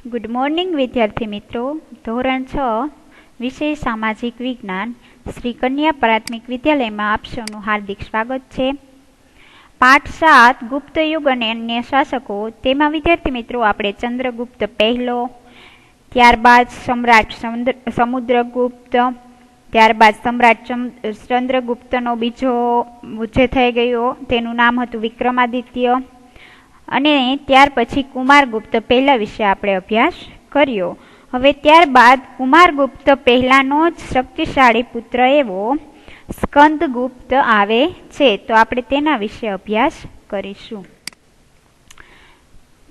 Good morning વિદ્યાર્થી મિત્રો. ધોરણ 6 વિષય સામાજિક વિજ્ઞાન શ્રી કન્યા પ્રાથમિક વિદ્યાલયમાં આપ સૌનું હાર્દિક સ્વાગત છે. પાઠ 7 ગુપ્ત યુગ અને અન્ય શાસકો. તેમાં વિદ્યાર્થી મિત્રો આપણે ચંદ્રગુપ્ત પહેલો, ત્યારબાદ સમ્રાટ સમુદ્રગુપ્ત, ત્યારબાદ સમ્રાટ ચંદ્રગુપ્તનો બીજો જે થઈ ગયો તેનું નામ હતું વિક્રમાદિત્ય, અને ત્યાર પછી કુમારગુપ્ત પહેલા વિશે આપણે અભ્યાસ કર્યો. હવે ત્યારબાદ કુમારગુપ્ત પહેલાનો જ શક્તિશાળી પુત્ર એવો સ્કંદગુપ્ત આવે છે, તો આપણે તેના વિશે અભ્યાસ કરીશું.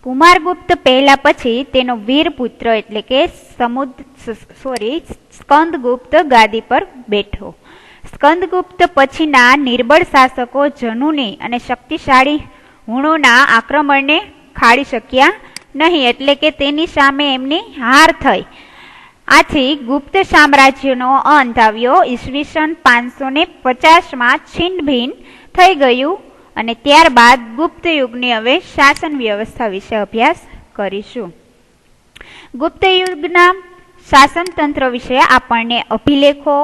કુમારગુપ્ત પહેલા પછી તેનો વીર પુત્ર એટલે કે સ્કંદગુપ્ત ગાદી પર બેઠો. સ્કંદગુપ્ત પછીના નિર્બળ શાસકો જનુની અને શક્તિશાળી હુણોના આક્રમણને ખાડી શક્યા નહીં, એટલે કે તેની સામે એમની હાર થઈ. આથી ગુપ્ત સામ્રાજ્યનો અંત આવ્યો. ઈસવીસન 550માં છિન્ન ભિન્ન થઈ ગયું, અને ત્યારબાદ ગુપ્ત યુગની હવે શાસન વ્યવસ્થા વિશે અભ્યાસ કરીશું. ગુપ્ત યુગના શાસન તંત્ર વિશે આપણને અભિલેખો,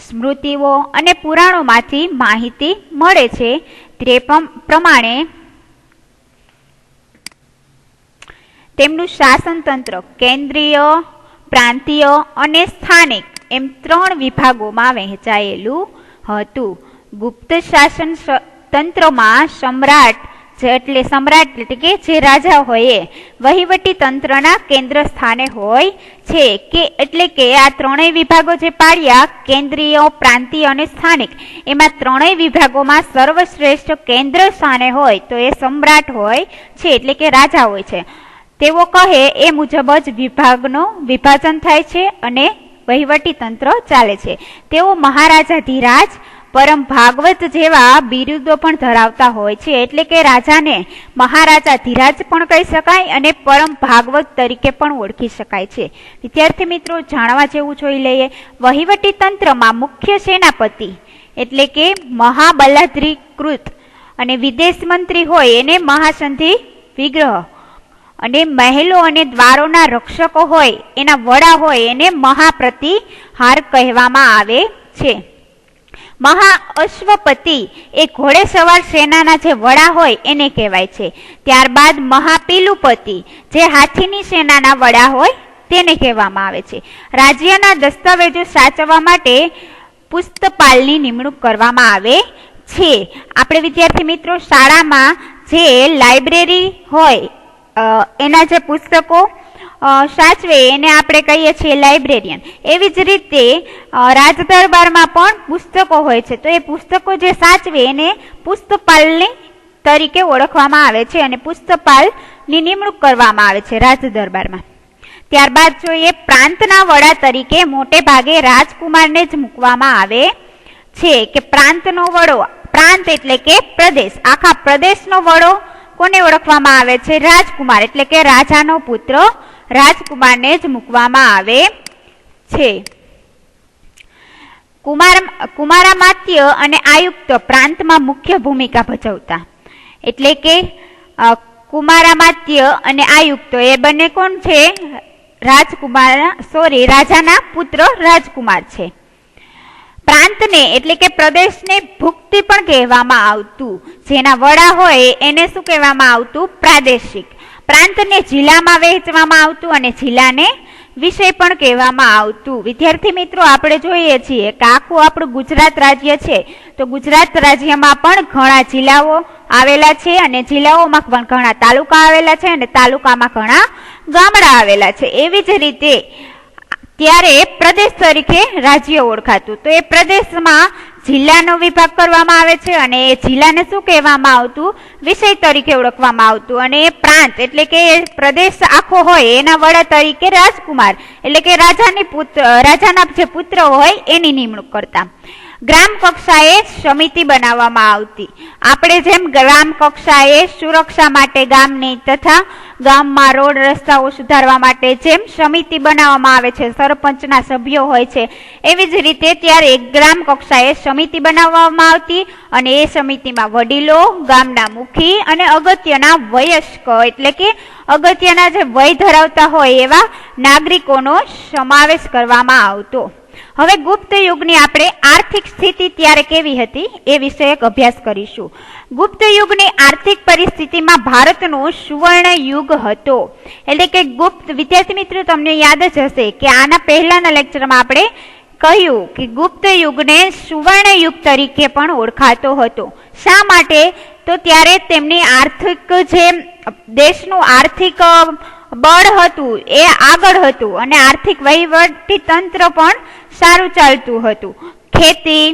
સ્મૃતિઓ અને પુરાણોમાંથી માહિતી મળે છે. તે પ્રમાણે તેમનું શાસન તંત્ર કેન્દ્રીય, પ્રાંતીય અને સ્થાનિક એમ 3 વિભાગોમાં વહેંચાયેલું હતું. ગુપ્ત શાસન તંત્રમાં સમ્રાટ એટલે કે જે રાજા હોય વહીવટી તંત્રના કેન્દ્ર સ્થાને હોય છે, એટલે કે આ 3 વિભાગો જે પાડ્યા કેન્દ્રીય, પ્રાંતીય અને સ્થાનિક, એમાં 3 વિભાગોમાં સર્વશ્રેષ્ઠ કેન્દ્ર સ્થાને હોય તો એ સમ્રાટ હોય છે, એટલે કે રાજા હોય છે. તેઓ કહે એ મુજબ જ વિભાગનો વિભાજન થાય છે અને વહીવટી તંત્ર ચાલે છે. તેઓ મહારાજા ધીરાજ, પરમ ભાગવત જેવા બિરુદો પણ ધરાવતા હોય છે, એટલે કે રાજાને મહારાજા ધીરાજ પણ કહી શકાય અને પરમ ભાગવત તરીકે પણ ઓળખી શકાય છે. વિદ્યાર્થી મિત્રો, જાણવા જેવું જોઈ લઈએ. વહીવટી તંત્રમાં મુખ્ય સેનાપતિ એટલે કે મહાબલાધિકૃત અને વિદેશ મંત્રી હોય એને મહાસંધિ વિગ્રહ, અને મહેલો અને દ્વારોના રક્ષકો હોય એના વડા હોય એને મહાપ્રતિહાર કહેવામાં આવે છે. મહાઅશ્વપતિ એ ઘોડેસવાર સેનાના જે વડા હોય એને કહેવાય છે. ત્યારબાદ મહાપિલુપતિ જે હાથીની સેનાના વડા હોય તેને કહેવામાં આવે છે. રાજ્યના દસ્તાવેજો સાચવવા માટે પુસ્તપાલની નિમણૂક કરવામાં આવે છે. આપણે વિદ્યાર્થી મિત્રો શાળામાં જે લાઇબ્રેરી હોય એના જે પુસ્તકો સાચવે એને આપણે કહીએ છીએ લાઇબ્રેરિયન. એવી જ રીતે રાજદરબારમાં પણ પુસ્તકો હોય છે, તો એ પુસ્તકો જે સાચવે એને પુસ્તપાલની તરીકે ઓળખવામાં આવે છે અને પુસ્તપાલની નિમણૂક કરવામાં આવે છે રાજદરબારમાં. ત્યારબાદ જોઈએ પ્રાંતના વડા તરીકે મોટે ભાગે રાજકુમારને જ મૂકવામાં આવે છે, કે પ્રાંતનો વડો, પ્રાંત એટલે કે પ્રદેશ, આખા પ્રદેશનો વડો કોને ઓળખવામાં આવે છે? રાજકુમાર, એટલે કે રાજાનો પુત્ર રાજકુમારને જ મૂકવામાં આવે છે. કુમારામાત્ય અને આયુક્ત પ્રાંતમાં મુખ્ય ભૂમિકા ભજવતા, એટલે કે કુમારામાત્ય અને આયુક્ત એ બંને કોણ છે? રાજાના પુત્ર રાજકુમાર છે. પ્રાંતને એટલે કે પ્રદેશને ભુક્તિ પણ કહેવામાં આવતું. જેના વડા હોય એને શું કહેવામાં આવતું? પ્રાદેશિક. પ્રાંતને જિલ્લામાં વહેંચવામાં આવતું અને જિલ્લાને વિષય પણ કહેવામાં આવતું. વિદ્યાર્થી મિત્રો, આપણે જોઈએ છીએ કે આખું આપણું ગુજરાત રાજ્ય છે, તો ગુજરાત રાજ્યમાં પણ ઘણા જિલ્લાઓ આવેલા છે અને જિલ્લાઓમાં પણ ઘણા તાલુકા આવેલા છે અને તાલુકામાં ઘણા ગામડા આવેલા છે. એવી જ રીતે ત્યારે પ્રદેશ તરીકે રાજ્ય ઓળખાતું. તો એ પ્રદેશમાં જિલ્લાનો વિભાગ કરવામાં આવે છે અને એ જિલ્લાને શું કહેવામાં આવતું? વિષય તરીકે ઓળખવામાં આવતું. અને એ પ્રાંત એટલે કે પ્રદેશ આખો હોય એના વડા તરીકે રાજકુમાર એટલે કે રાજાના જે પુત્ર હોય એની નિમણૂક કરતા. ગ્રામ કક્ષાએ સમિતિ બનાવવામાં આવતી. આપણે જેમ ગ્રામ કક્ષાએ સુરક્ષા માટે ગામની તથા ગામમાં રોડ રસ્તાઓ સુધારવા માટે જેમ સમિતિ બનાવવામાં આવે છે, સરપંચના સભ્યો હોય છે, એવી જ રીતે ત્યારે ગ્રામ કક્ષાએ સમિતિ બનાવવામાં આવતી અને એ સમિતિમાં વડીલો, ગામના મુખી અને અગત્યના વયસ્ક એટલે કે અગત્યના જે વય ધરાવતા હોય એવા નાગરિકોનો સમાવેશ કરવામાં આવતો. હવે ગુપ્ત યુગની આપણે આર્થિક સ્થિતિ ત્યારે કેવી હતી એ વિષયક અભ્યાસ કરીશું. ગુપ્ત યુગની આર્થિક પરિસ્થિતિમાં ભારતનો સુવર્ણ યુગ હતો. એટલે કે ગુપ્ત, વિદ્યાર્થી મિત્રો તમને યાદ જ હશે કે આના પહેલાના લેક્ચરમાં આપણે કહ્યું કે ગુપ્ત યુગને સુવર્ણ યુગ તરીકે પણ ઓળખાતો હતો. શા માટે? તો ત્યારે તેમની આર્થિક જે દેશનું આર્થિક બળ હતું એ આગળ હતું અને આર્થિક વહીવટી તંત્ર પણ સારું ચાલતું હતું. ખેતી,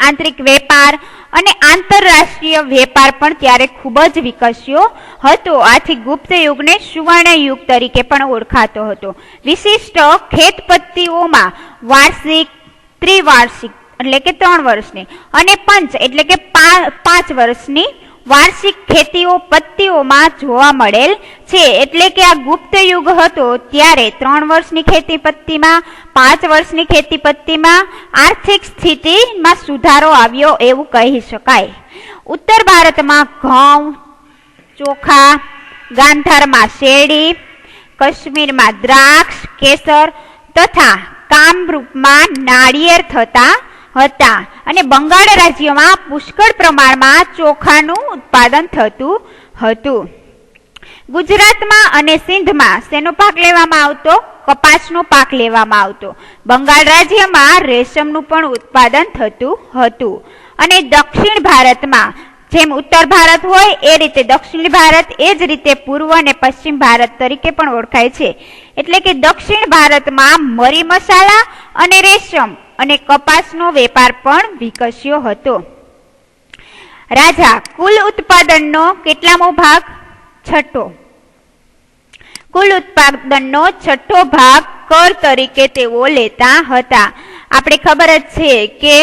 આંતરિક વેપાર અને આંતરરાષ્ટ્રીય વેપાર પણ ત્યારે ખૂબ જ વિકસ્યો હતો. આથી ગુપ્ત યુગને સુવર્ણ યુગ તરીકે પણ ઓળખાતો હતો. વિશિષ્ટ ખેતપત્તીઓમાં વાર્ષિક, ત્રિવાર્ષિક એટલે કે 3 વર્ષની અને પંચ એટલે કે 5 વર્ષની વાર્ષિક ખેતીઓ પત્તીઓમાં જોવા મળેલ છે. એટલે કે આ ગુપ્ત યુગ હતો ત્યારે 3 વર્ષની ખેતી પત્તીમાં, 5 વર્ષની ખેતી પત્તીમાં આર્થિક સ્થિતિમાં સુધારો આવ્યો એવું કહી શકાય. ઉત્તર ભારતમાં ઘઉં, ચોખા, ગાંધારમાં શેરડી, કાશ્મીરમાં દ્રાક્ષ, કેસર તથા કામરૂપમાં નાળિયેર થતા હતા અને બંગાળ રાજ્યમાં પુષ્કળ પ્રમાણમાં ચોખાનું ઉત્પાદન થતું હતું. ગુજરાતમાં અને સિંધમાં શેનો પાક લેવામાં આવતો? કપાસનો પાક લેવામાં આવતો. બંગાળ રાજ્યમાં રેશમનું પણ ઉત્પાદન થતું હતું. અને દક્ષિણ ભારતમાં જેમ ઉત્તર ભારત હોય એ રીતે દક્ષિણ ભારત, એ જ રીતે પૂર્વ અને પશ્ચિમ ભારત તરીકે પણ ઓળખાય છે. એટલે કે દક્ષિણ ભારતમાં મરી મસાલા અને રેશમ અને કપાસનો વેપાર પણ વિકસ્યો હતો. રાજા કુલ ઉત્પાદનનો કેટલામો ભાગ? 6. કુલ ઉત્પાદનનો 6 ભાગ કર તરીકે તેઓ લેતા હતા. આપણે ખબર જ છે કે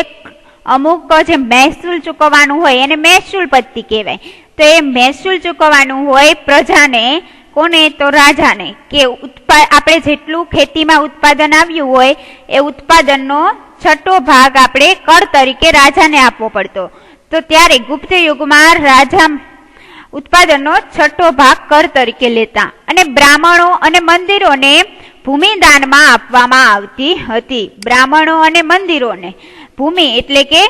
અમુક જે મહેસૂલ ચૂકવવાનું હોય એને મહેસૂલ પત્તી કહેવાય. તો એ મહેસૂલ ચૂકવવાનું હોય પ્રજાને, કોને? તો રાજાને. કે આપણે જેટલું ખેતીમાં ઉત્પાદન આવ્યું હોય એ ઉત્પાદનનો 6 ભાગ આપણે કર તરીકે રાજાને આપવો પડતો. તો ત્યારે ગુપ્ત યુગમાં રાજા ઉત્પાદનનો 6 ભાગ કર તરીકે લેતા અને બ્રાહ્મણો અને મંદિરોને ભૂમિ દાનમાં આપવામાં આવતી હતી. બ્રાહ્મણો અને મંદિરોને ભૂમિ એટલે કે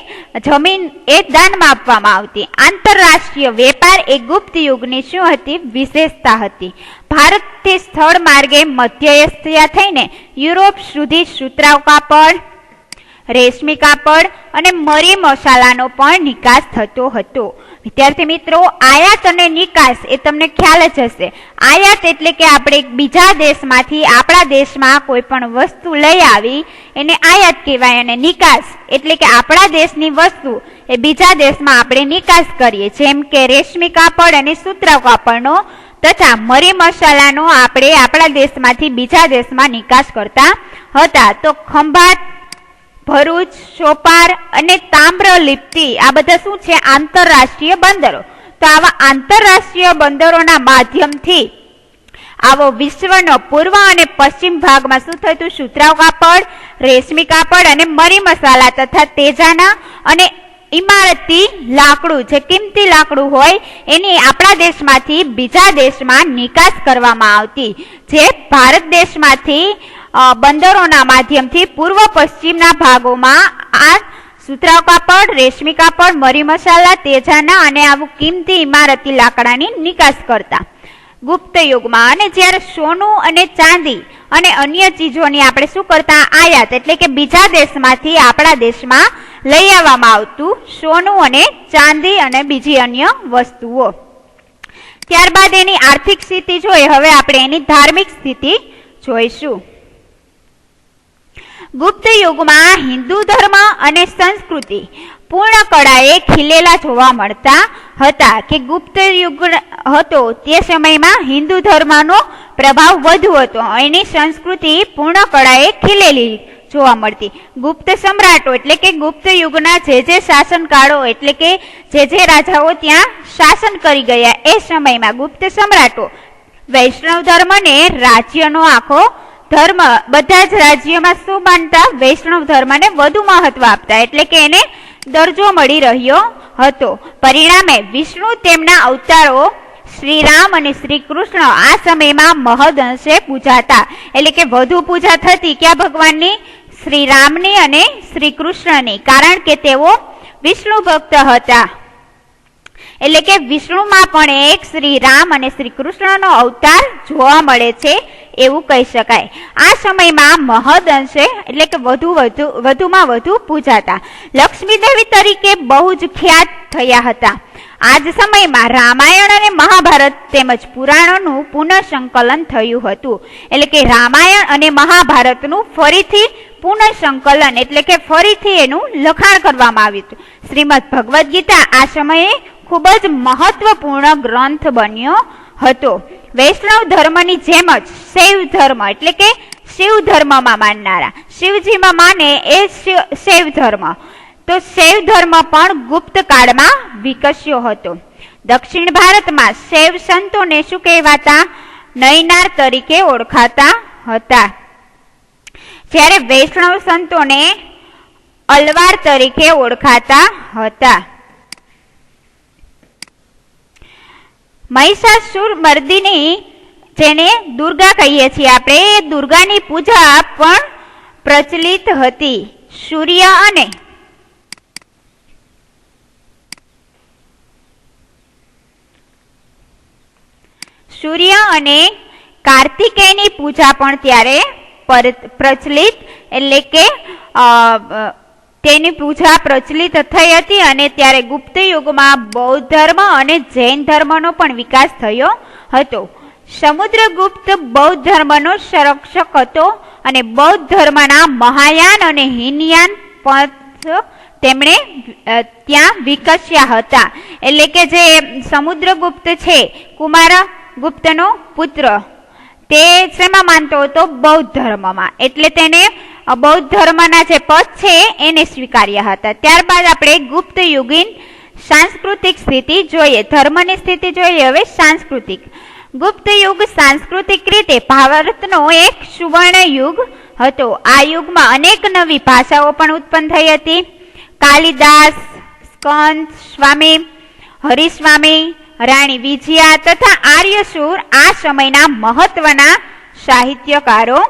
જમીન એ દાનમાં આપવામાં આવતી. આંતરરાષ્ટ્રીય વેપાર એ ગુપ્ત યુગની શું હતી? વિશેષતા હતી. ભારતથી સ્થળ માર્ગે મધ્ય એશિયા થઈને યુરોપ સુધી સુતરાઉ કાપડ, રેશમી કાપડ અને મરી મસાલાનો પણ નિકાસ થતો હતો. વિદ્યાર્થી મિત્રો, આયાત અને નિકાસ એ તમને ખ્યાલ જ હશે. આયાત એટલે કે આપણે બીજા દેશમાંથી આપણા દેશમાં કોઈ પણ વસ્તુ લઈ આવી એને આયાત કહેવાય અને નિકાસ એટલે કે આપણા દેશની વસ્તુ એ બીજા દેશમાં આપણે નિકાસ કરીએ. જેમ કે રેશમી કાપડ અને સુતરાઉ કાપડનો તથા મરી મસાલાનો આપણે આપણા દેશમાંથી બીજા દેશમાં નિકાસ કરતા હતા. તો ખંભાત, ભરૂચ, સોપાર અને તામ્રલિપ્તિ આ બધા શું છે? આંતરરાષ્ટ્રીય બંદરો. તો આવા આંતરરાષ્ટ્રીય બંદરોના માધ્યમથી આવો વિશ્વનો પૂર્વ અને પશ્ચિમ ભાગમાં શું થતું? સુતરાઉ કાપડ, રેશમી કાપડ અને મરી મસાલા તથા તેજાના અને ઇમારતી લાકડું, જે કિંમતી લાકડું હોય એની આપણા દેશમાંથી બીજા દેશમાં નિકાસ કરવામાં આવતી. જે ભારત દેશમાંથી બંદરોના માધ્યમથી પૂર્વ પશ્ચિમના ભાગોમાં આ સુતરાઉ કાપડ, રેશમી કાપડ, મરી મસાલા, તેજાના અને આવું કિંમતી ઇમારતી લાકડાની નિકાસ કરતા ગુપ્ત યુગમાં. અને જ્યારે સોનું અને ચાંદી અને અન્ય ચીજોની આપણે શું કરતા? આયાત એટલે કે બીજા દેશમાંથી આપણા દેશમાં લઈ આવવામાં આવતું સોનું અને ચાંદી અને બીજી અન્ય વસ્તુઓ. ત્યારબાદ એની આર્થિક સ્થિતિ જોઈએ. હવે આપણે એની ધાર્મિક સ્થિતિ જોઈશું. ગુપ્ત યુગમાં હિન્દુ ધર્મ અને સંસ્કૃતિ પૂર્ણ કળાએ ખીલેલા જોવા મળતા હતા. કે ગુપ્ત યુગ હતો તે સમયમાં હિન્દુ ધર્મનો પ્રભાવ વધુ હતો. એની સંસ્કૃતિ પૂર્ણ કળાએ ખીલેલી જોવા મળતી. ગુપ્ત સમ્રાટો એટલે કે ગુપ્ત યુગના જે શાસનકાળો એટલે કે જે રાજાઓ ત્યાં શાસન કરી ગયા એ સમયમાં ગુપ્ત સમ્રાટો વૈષ્ણવ ધર્મને રાજ્યનો આખો ધર્મ, બધા જ રાજ્યોમાં શું માનતા? વૈષ્ણવ ધર્મને વધુ મહત્વ આપતા, એટલે કે એને દરજ્જો મળી રહ્યો હતો. પરિણામે વિષ્ણુ તેમના અવતારો શ્રી રામ અને શ્રી કૃષ્ણ આ સમયમાં મહદ અંશે પૂજાતા, એટલે કે વધુ પૂજા થતી ક્યાં ભગવાનની? શ્રી રામની અને શ્રી કૃષ્ણની, કારણ કે તેઓ વિષ્ણુ ભક્ત હતા. એટલે કે વિષ્ણુમાં પણ એક શ્રી રામ અને શ્રી કૃષ્ણનો અવતાર જોવા મળે છે એવું કહી શકાય. આ સમયમાં મહદ અંશે એટલે કે વધુમાં વધુ પૂજાતા. લક્ષ્મી દેવી તરીકે બહુ જ ખ્યાત થયા હતા. આ જ સમયમાં રામાયણ અને મહાભારત તેમજ પુરાણોનું પુનઃસંકલન થયું હતું. એટલે કે રામાયણ અને મહાભારતનું ફરીથી પુનઃસંકલન એટલે કે ફરીથી એનું લખાણ કરવામાં આવ્યું હતું. શ્રીમદ ભગવદ્ ગીતા આ સમયે ખૂબ જ મહત્વપૂર્ણ ગ્રંથ બન્યો હતો. વૈષ્ણવ ધર્મની જેમ જ શૈવ ધર્મ એટલે કે શિવ ધર્મમાં માનનારા, શિવજીમાં માને એ શૈવ ધર્મ, તો શૈવ ધર્મ પણ ગુપ્ત કાળમાં વિકસ્યો હતો. દક્ષિણ ભારતમાં શૈવ સંતોને શું કહેવાતા? નયનાર તરીકે ઓળખાતા હતા, જ્યારે વૈષ્ણવ સંતોને અલવાર તરીકે ઓળખાતા હતા. મહિષાસુર મર્દિની જેને દુર્ગા કહીએ છીએ આપણે, એ દુર્ગાની પૂજા પણ પ્રચલિત હતી. સૂર્ય અને કાર્તિકેયની પૂજા પણ ત્યારે પ્રચલિત એટલે કે તેની પૂજા પ્રચલિત થઈ હતી. અને ત્યારે ગુપ્ત યુગમાં બૌદ્ધ ધર્મ અને જૈન ધર્મનો પણ વિકાસ થયો હતો. સમુદ્રગુપ્ત બૌદ્ધ ધર્મનો સંરક્ષક હતો અને બૌદ્ધ ધર્મના મહાયાન અને હીનયાન પંથ તેમણે ત્યાં વિકસ્યા હતા. એટલે કે જે સમુદ્રગુપ્ત છે, કુમારગુપ્તનો પુત્ર, તે શેમાં માનતો હતો? બૌદ્ધ ધર્મમાં. એટલે તેને બૌદ્ધ ધર્મના જે પદ છે એને સ્વીકાર્યા હતા. ત્યારબાદ આપણે ગુપ્ત યુગીન સાંસ્કૃતિક સ્થિતિ જોઈએ. ધર્મની સ્થિતિ જોઈએ હવે સાંસ્કૃતિક. ગુપ્ત યુગ સાંસ્કૃતિક રીતે ભારતનો એક સુવર્ણ યુગ હતો. આ યુગમાં અનેક નવી ભાષાઓ પણ ઉત્પન્ન થઈ હતી. કાલિદાસ, સ્કંદ સ્વામી, હરિસ્વામી, રાણી વિજયા તથા આર્યસુર આ સમયના મહત્વના સાહિત્યકારો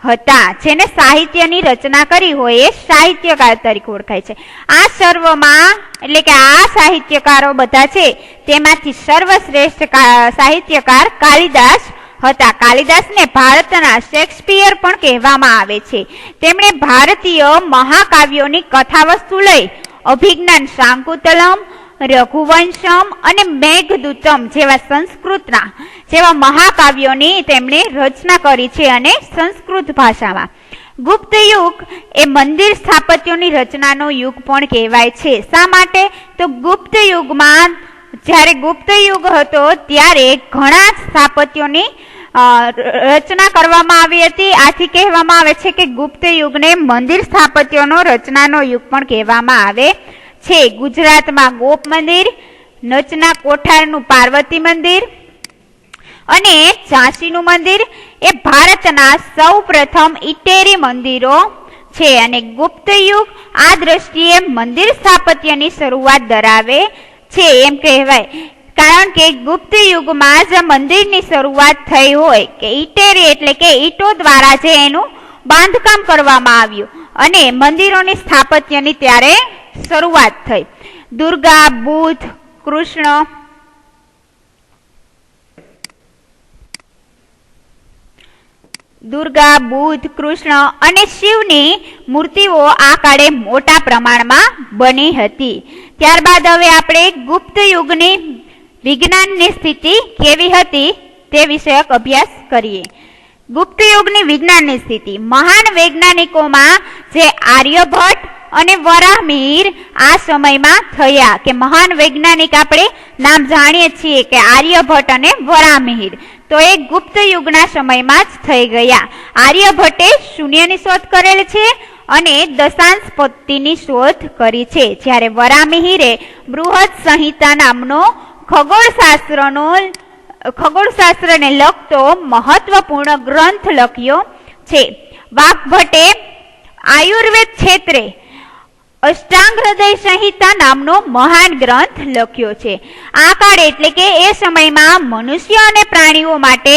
હતા. જેને સાહિત્યની રચના કરી હોય એ સાહિત્યકાર તરીકે ઓળખાય છે. આ સર્વમાં એટલે કે આ સાહિત્યકારો બધા છે તેમાંથી સર્વશ્રેષ્ઠ સાહિત્યકાર કાલિદાસ હતા. કાલિદાસને ભારતના શેક્સપિયર પણ કહેવામાં આવે છે. તેમણે ભારતીય મહાકાવ્યોની કથાવસ્તુ લઈ અભિજ્ઞાન શાકુંતલમ, રઘુવંશમ અને મેઘદૂતમ જેવા સંસ્કૃતના જેવા મહાકાવ્યોની તેમણે રચના કરી છે અને સંસ્કૃત ભાષામાં. ગુપ્ત યુગ એ મંદિર સ્થાપત્યોની રચનાનો યુગ પણ કહેવાય છે. શા માટે? તો ગુપ્ત યુગમાં જ્યારે ગુપ્ત યુગ હતો ત્યારે ઘણા સ્થાપત્યોની રચના કરવામાં આવી હતી. આથી કહેવામાં આવે છે કે ગુપ્ત યુગને મંદિર સ્થાપત્યોનો રચનાનો યુગ પણ કહેવામાં આવે છે. ગુજરાતમાં ગોપ મંદિર, નચના કોઠારનું પાર્વતી મંદિર અને ઝાંસીનું મંદિર એ ભારતના સૌ પ્રથમ ઇટેરી મંદિરો છે. અને ગુપ્ત યુગ આ દ્રષ્ટિએ મંદિર સ્થાપત્યની શરૂઆત ધરાવે છે એમ કહેવાય. કારણ કે ગુપ્ત યુગમાં જ મંદિરની શરૂઆત થઈ હોય કે ઇટેરી એટલે કે ઈંટો દ્વારા જે એનું બાંધકામ કરવામાં આવ્યું અને મંદિરોની સ્થાપત્યની ત્યારે શરૂઆત થઈ. દુર્ગા, બુદ્ધ, કૃષ્ણ અને શિવની મૂર્તિઓ આ કાળે મોટા પ્રમાણમાં બની હતી. ત્યારબાદ હવે આપણે ગુપ્ત યુગની વિજ્ઞાનની સ્થિતિ કેવી હતી તે વિષયક અભ્યાસ કરીએ. ગુપ્ત યુગની વિજ્ઞાનની સ્થિતિ. મહાન વૈજ્ઞાનિકોમાં જે આર્યભટ્ટ અને વરાહમિહિર આ સમયમાં થયા. કે મહાન વૈજ્ઞાનિક આપણે નામ જાણીએ છીએ કે આર્યભટ્ટ અને વરાહમિહિર, તો એ ગુપ્ત યુગના સમયમાં જ થઈ ગયા. આર્યભટ્ટે શૂન્યની શોધ કરેલ છે અને દશાંશપત્તિની શોધ કરી છે. જ્યારે વરામિહિરે બૃહદ સંહિતા નામનો ખગોળશાસ્ત્રને લગતો મહત્વપૂર્ણ ગ્રંથ લખ્યો છે. વાગ્ભટ્ટે આયુર્વેદ ક્ષેત્રે અષ્ટાંગ હૃદય સંહિતા નામનો મહાન ગ્રંથ લખ્યો છે. આ કાળ એટલે કે એ સમયમાં મનુષ્ય અને પ્રાણીઓ માટે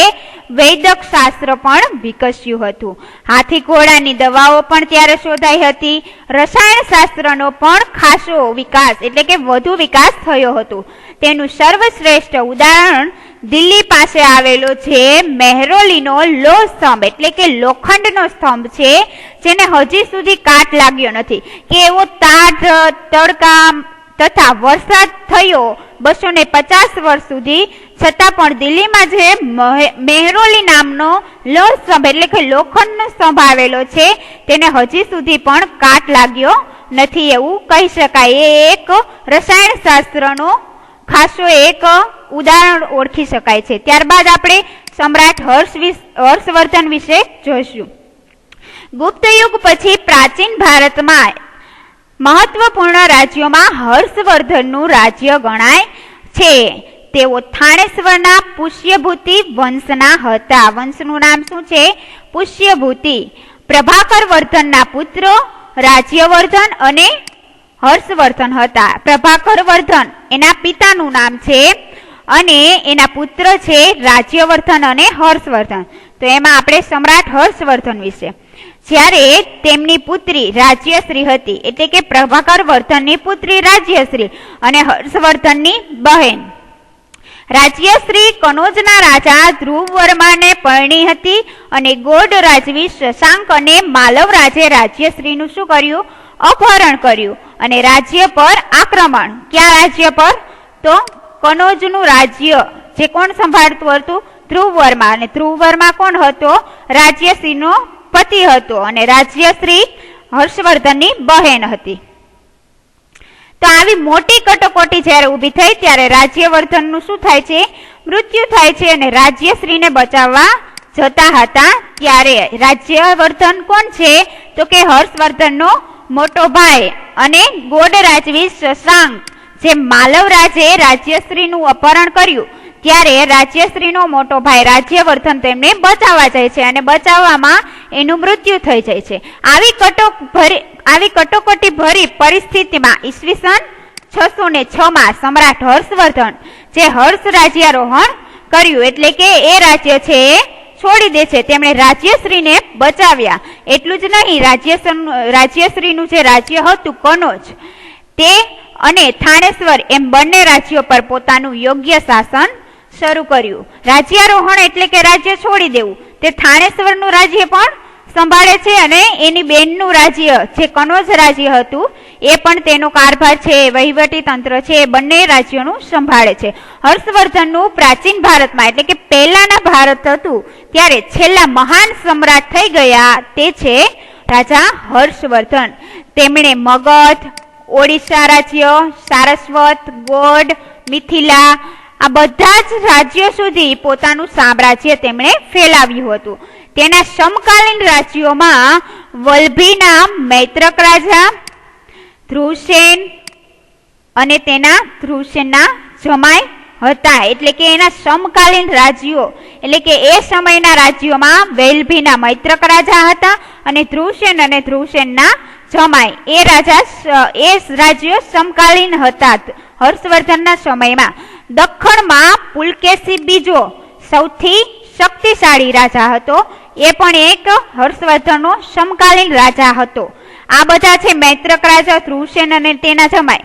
વૈદક શાસ્ત્ર પણ વિકસ્યું હતું. હાથી ઘોડાની દવાઓ પણ ત્યારે શોધાઈ હતી. રસાયણ શાસ્ત્રનો પણ ખાસો વિકાસ એટલે કે વધુ વિકાસ થયો હતો. તેનું સર્વશ્રેષ્ઠ ઉદાહરણ દિલ્હી પાસે આવેલો છે મહેરૌલીનો લોહ સ્તંભ એટલે કે લોખંડનો સ્તંભ છે, જેને હજી સુધી કાટ લાગ્યો નથી કે એવો તાઢ તડકા તથા વરસાદ થયો 250 વર્ષ સુધી, છતાં પણ દિલ્હીમાં જે મહેરૌલી નામનો લોહ સ્તંભ એટલે કે લોખંડનો સ્તંભ આવેલો છે તેને હજી સુધી પણ કાટ લાગ્યો નથી એવું કહી શકાય. એ એક રસાયણ શાસ્ત્રનો ખાસો એક ઉદાહરણ ઓળખી શકાય છે. ત્યારબાદ આપણે સમ્રાટ હર્ષવર્ધન વિશે જોઈશું. ગુપ્ત યુગ પછી પ્રાચીન ભારતમાં મહત્વપૂર્ણ રાજ્યોમાં હર્ષવર્ધનનું રાજ્ય ગણાય છે. તેઓ થાણેશ્વરના પુષ્યભૂતિ વંશના હતા. વંશનું નામ શું છે? પુષ્યભૂતિ. પ્રભાકર વર્ધનના પુત્રો રાજ્યવર્ધન અને હર્ષવર્ધન હતા. પ્રભાકર વર્ધન એના પિતાનું નામ છે અને એના પુત્ર છે રાજ્યવર્ધન અને હર્ષવર્ધન. તો એમાં આપણે સમ્રાટ હર્ષવર્ધન વિશે. જ્યારે તેમની પુત્રી રાજ્યશ્રી હતી એટલે કે પ્રભાકર વર્ધનની પુત્રી રાજ્યશ્રી અને હર્ષવર્ધનની બહેન રાજ્યશ્રી કનોજના રાજા ધ્રુવ વર્માને પરણી હતી અને ગોડ રાજવી શશાંક અને માલવ રાજે રાજ્યશ્રીનું શું કર્યું? અપહરણ કર્યું અને રાજ્ય પર આક્રમણ. ક્યાં રાજ્ય પર? તો કનોજનું રાજ્ય જે કોણ સંભાળતું હતું? ધ્રુવ વર્મા. અને ધ્રુવ વર્મા કોણ હતો? રાજ્યશ્રીનો પતિ હતો અને રાજ્યશ્રી હર્ષવર્ધનની બહેન હતી. તો આવી મોટી કટોકટી જ્યારે ઊભી થઈ ત્યારે રાજ્યવર્ધનનું શું થાય છે? મૃત્યુ થાય છે અને રાજ્યશ્રીને બચાવવા જતા હતા ત્યારે રાજ્યવર્ધન કોણ છે? તો કે હર્ષવર્ધનનો મોટો ભાઈ અને ગોડ રાજવી શશાંક જે માલવ રાજે રાજ્યશ્રીનું અપહરણ કર્યું ત્યારે રાજ્યશ્રીનો મોટો ભાઈ રાજ્યવર્ધન તેમને બચાવવા જાય છે અને બચાવવામાં એનું મૃત્યુ થઈ જાય છે. આવી કટોકટી ભરી પરિસ્થિતિમાં ઈસવીસન 606 સમ્રાટ હર્ષવર્ધન જે હર્ષ રાજ્યારોહણ કર્યું એટલે કે એ રાજ્ય છે એ છોડી દે છે. તેમણે રાજ્યશ્રીને બચાવ્યા. એટલું જ નહીં, રાજ્યશ્રીનું જે રાજ્ય હતું કનોજ તે અને થાણેશ્વર એમ બંને રાજ્યો પર પોતાનું યોગ્ય શાસન શરૂ કર્યું. રાજ્યારોહણ એટલે કે રાજ્ય છોડી દેવું. તે થાણેશ્વરનું રાજ્ય પણ સંભાળે છે અને એની બેનનું રાજ્ય જે કનોજ રાજ્ય હતું એ પણ તેનો કારભાર છે, વહીવટી તંત્ર છે, એ બંને રાજ્યોનું સંભાળે છે. હર્ષવર્ધનનું પ્રાચીન ભારતમાં એટલે કે પહેલાના ભારત હતું ત્યારે છેલ્લા મહાન સમ્રાટ થઈ ગયા તે છે રાજા હર્ષવર્ધન. તેમણે મગધ, ઓડિશા રાજ્ય, સારસ્વત, ગોડ, મિથિલા આ બધા જ રાજ્યો સુધી પોતાનું સામ્રાજ્ય તેમણે ફેલાવ્યું હતું. તેના સમકાલીન રાજ્યોમાં વલ્ભીના મૈત્રક રાજા, ધ્રુવસેન અને તેના ધ્રુવસેનના જમાઈ હતા. એટલે કે એના સમકાલીન રાજ્યો એટલે કે એ સમયના રાજ્યોમાં વલ્ભીના મૈત્રક રાજા હતા અને ધ્રુવસેનના જમાઈ એ રાજ્યો સમકાલીન હતા હર્ષવર્ધનના સમયમાં. દખ્ખણમાં પુલકેશી બીજો સૌથી શક્તિશાળી રાજા હતો. એ પણ એક હર્ષવર્ધનનો સમકાલીન રાજા હતો. આ બધા છે મૈત્રક રાજા, ધ્રુવસેન અને તેના જમાઈ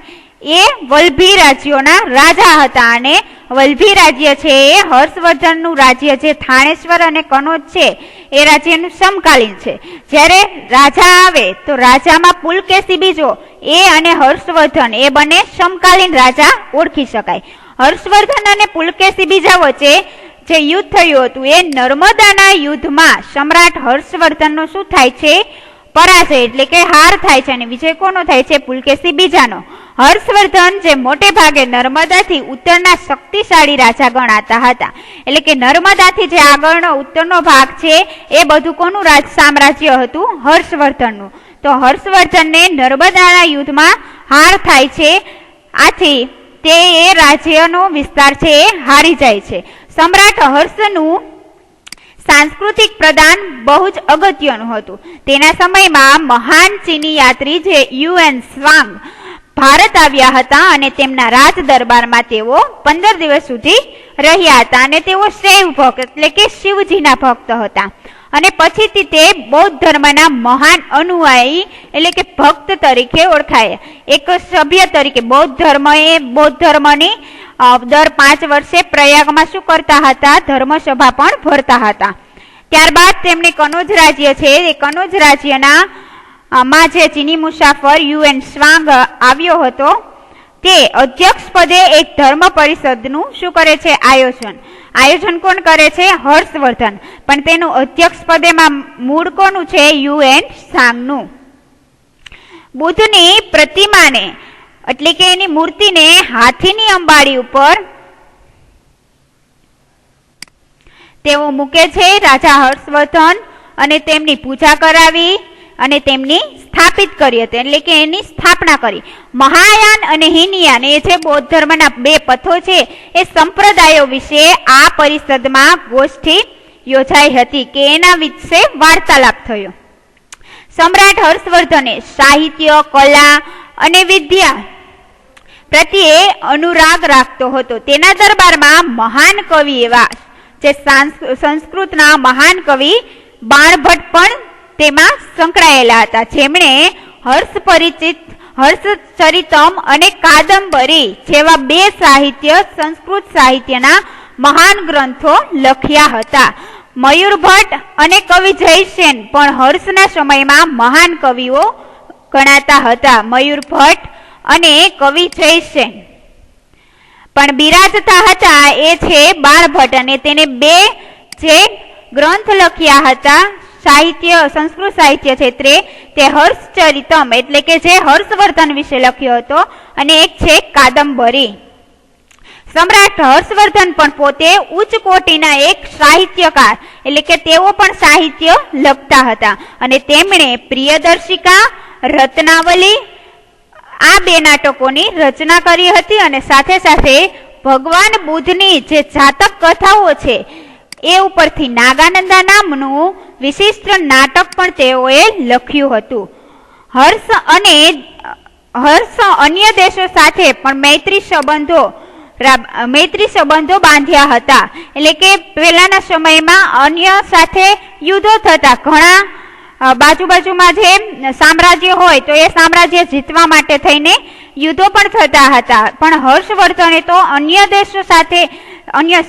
એ વલ્ભી રાજ્યોના રાજા હતા અને વલ્ભી રાજ્ય છે એ હર્ષવર્ધનનું રાજ્ય જે થાણેશ્વર અને કનોજ છે એ રાજ્યનું સમકાલીન છે. જ્યારે રાજા આવે તો રાજામાં પુલકેશી બીજો એ અને હર્ષવર્ધન એ બંને સમકાલીન રાજા ઓળખી શકાય. હર્ષવર્ધન અને પુલકેશી બીજા વચ્ચે જે યુદ્ધ થયું હતું એ નર્મદાના યુદ્ધમાં સમ્રાટ હર્ષવર્ધનનો શું થાય છે? પરાજય એટલે કે હાર થાય છે અને વિજય કોનો થાય છે? પુલકેશી બીજાનો. હર્ષવર્ધન જે મોટે ભાગે નર્મદાથી ઉત્તરના શક્તિશાળી રાજા ગણાતા હતા. એટલે કે નર્મદાથી જે આગળનો ઉત્તરનો ભાગ છે એ બધું કોનું સામ્રાજ્ય હતું? હર્ષવર્ધનનું. તો હર્ષવર્ધનને નર્મદાના યુદ્ધમાં હાર થાય છે. આથી તે એ રાજ્યનો વિસ્તાર છે એ હારી જાય છે. સમ્રાટ હર્ષનું સાંસ્કૃતિક પ્રદાન બહુ જ અગત્યનું હતું. તેના સમયમાં મહાન ચીની યાત્રી જે યુએન સ્વાંગ ભારત આવ્યા હતા અને તેમના રાજ દરબારમાં તેઓ 15 દિવસ સુધી રહ્યા હતા અને તેઓ શૈવ ભક્ત એટલે કે શિવજીના ભક્ત હતા. અને પછીથી તે બૌદ્ધ ધર્મના મહાન અનુયાયી એટલે કે ભક્ત તરીકે ઓળખાયા. એક સભ્ય તરીકે બૌદ્ધ ધર્મની દર 5 વર્ષે પ્રયાગમાં શું કરતા હતા? ધર્મસભા પણ ભરતા હતા. ત્યારબાદ તેમણે કનોજ રાજ્ય છે એ કનોજ રાજ્યના માં જે ચીની મુસાફર યુએન સ્વાંગ આવ્યો હતો તે અધ્યક્ષ પદે એક ધર્મ પરિષદનું શું કરે છે? આયોજન કોણ કરે છે? હર્ષવર્ધન. પણ તેનું અધ્યક્ષ પદેમાં મૂળ કોનું છે? યુએન સ્વાંગનું. બુદ્ધની પ્રતિમાને એટલે કે એની મૂર્તિને હાથીની અંબાડી ઉપર તેઓ મૂકે છે રાજા હર્ષવર્ધન અને તેમની પૂજા કરાવી અને તેમની સ્થાપિત કરી હતી એટલે કે એની સ્થાપના કરી. મહાયાન અને હીનયાન એ જે બૌદ્ધ ધર્મના 2 પથો છે એ સંપ્રદાયો વિશે આ પરિષદમાં ગોષ્ઠી યોજાઈ હતી કે એના વિશે વાર્તાલાપ થયો. સમ્રાટ હર્ષવર્ધને સાહિત્ય, કલા અને વિદ્યા પ્રત્યે અનુરાગ રાખતો હતો. તેના દરબારમાં મહાન કવિ એવા જે સંસ્કૃતના મહાન કવિ બાણભટ્ટ પણ તેમાં સંકળાયેલા હતા, જેમણે હર્ષચરિતમ અને કાદંબરી જેવા 2 સાહિત્ય સંસ્કૃત સાહિત્યના મહાન ગ્રંથો લખ્યા હતા. મયુરભટ્ટ અને કવિ જયસેન પણ હર્ષના સમયમાં મહાન કવિઓ ગણાતા હતા. મયુરભટ્ટ અને કવિ જયસેન પણ બિરાજતા હતા એ છે બાણભટ્ટ અને તેને 2 જે ગ્રંથ લખ્યા હતા સાહિત્ય સંસ્કૃત સાહિત્ય ક્ષેત્રે તે હર્ષચરિતમ એટલે કે જે હર્ષવર્ધન વિશે લખ્યો હતો અને એક છે કાદંબરી. સમ્રાટ હર્ષવર્ધન પણ પોતે ઉચ્ચ કોટીના એક સાહિત્યકાર એટલે કે તેઓ પણ સાહિત્ય લખતા હતા અને તેમણે પ્રિયદર્શિકા, રત્નાવલી આ 2 નાટકોની રચના કરી હતી અને સાથે સાથે ભગવાન બુદ્ધની જે જાતક કથાઓ છે એ ઉપરથી નાગાનંદા નામનું વિશિષ્ટ નાટક પણ તેઓએ લખ્યું હતું. હર્ષ અન્ય દેશો સાથે પણ મૈત્રી સંબંધો બાંધ્યા હતા એટલે કે પહેલાના સમયમાં અન્ય સાથે યુદ્ધો થતા. ઘણા બાજુમાં જે સામ્રાજ્ય હોય તો એ સામ્રાજ્ય જીતવા માટે થઈને યુદ્ધો પણ થતા હતા. પણ હર્ષવર્ધને તો અન્ય દેશો સાથે અન્ય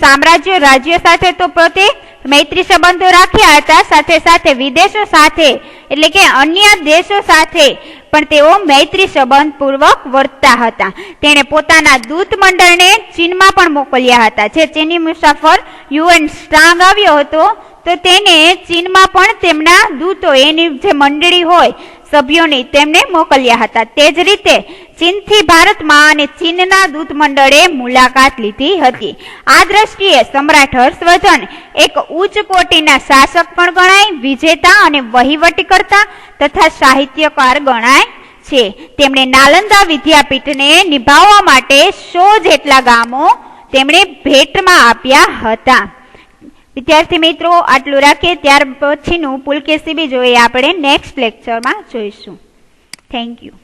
રાજ્યો સાથે તો પોતે મૈત્રી સંબંધો રાખ્યા હતા. સાથે સાથે વિદેશો સાથે એટલે કે અન્ય દેશો સાથે પણ તેઓ મૈત્રી સંબંધ પૂર્વક વર્તતા હતા. તેણે પોતાના દૂત મંડળને ચીનમાં પણ મોકલ્યા હતા. જે ચીની મુસાફર યુએન સ્વાંગ આવ્યો હતો તો તેને ચીનમાં પણ તેમના દૂતો એની જે મંડળી હોય સભ્યોની તેમને મોકલ્યા હતા. તે જ રીતે ચીનથી ભારતમાં અને ચીનના દૂત મંડળે મુલાકાત લીધી હતી. આ દ્રષ્ટિએ સમ્રાટ હર્ષવર્ધન એક ઉચ્ચ કોટીના શાસક પણ ગણાય, વિજેતા અને વહીવટીકર્તા તથા સાહિત્યકાર ગણાય છે. તેમણે નાલંદા વિદ્યાપીઠને નિભાવવા માટે 100 જેટલા ગામો તેમણે ભેટમાં આપ્યા હતા. વિદ્યાર્થી મિત્રો, આટલું રાખીએ. ત્યાર પછીનું પુલકેશી બીજો એ આપણે નેક્સ્ટ લેક્ચરમાં જોઈશું. Thank you.